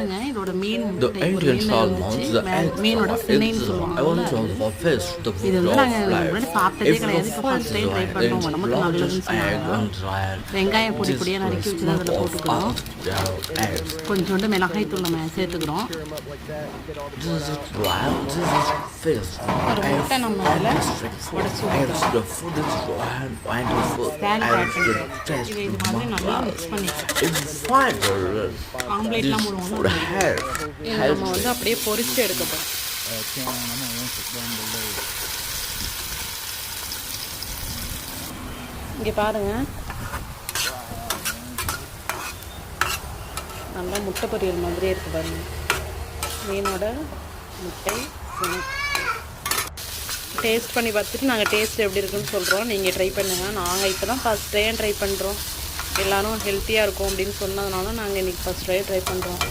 பாருங்கள் இதோட மீன் The Indian salmons, the மீனோட extra, சின்னைன்னு it's சொல்லுவாங்க. the fish, the இது food வந்து of நாங்கள் life. முன்னாடி சாப்பிட்டதே If கிடையாது. the இப்போ ஃபர்ஸ்ட் டைம் ட்ரை பண்ணுறோம். உடம்புக்கு நல்லதுன்னு சொன்னாங்க. வெங்காயம் பொடி பொடியாக நறுக்கி வச்சு தான் அதில் போட்டுக்கிறோம். கொஞ்சோண்டு மிளகாய் தூள் நம்ம சேர்த்துக்கிறோம். ஒரு முட்டை நம்ம அதில் உடச்சி இது மாதிரி நல்லா மிக்ஸ் பண்ணிக்கலாம். ஆம்லேட்லாம் போடுவோம். இது நம்ம வந்து அப்படியே பொரிச்சு எடுக்க போகிறோம். இங்கே பாருங்கள், நல்லா முட்டை பொரியல் மாதிரியே இருக்குது பாருங்கள். மீனோட முட்டை டேஸ்ட் பண்ணி பார்த்துட்டு நாங்கள் டேஸ்ட் எப்படி இருக்குன்னு சொல்கிறோம். நீங்கள் ட்ரை பண்ணுங்கள். நாங்கள் இப்போ தான் ஃபஸ்ட் டைம் ட்ரை பண்ணுறோம். எல்லோரும் ஹெல்த்தியாக இருக்கும் அப்படின்னு சொன்னதுனால நாங்கள் இன்றைக்கி ஃபஸ்ட் ட்ரை பண்ணுறோம்.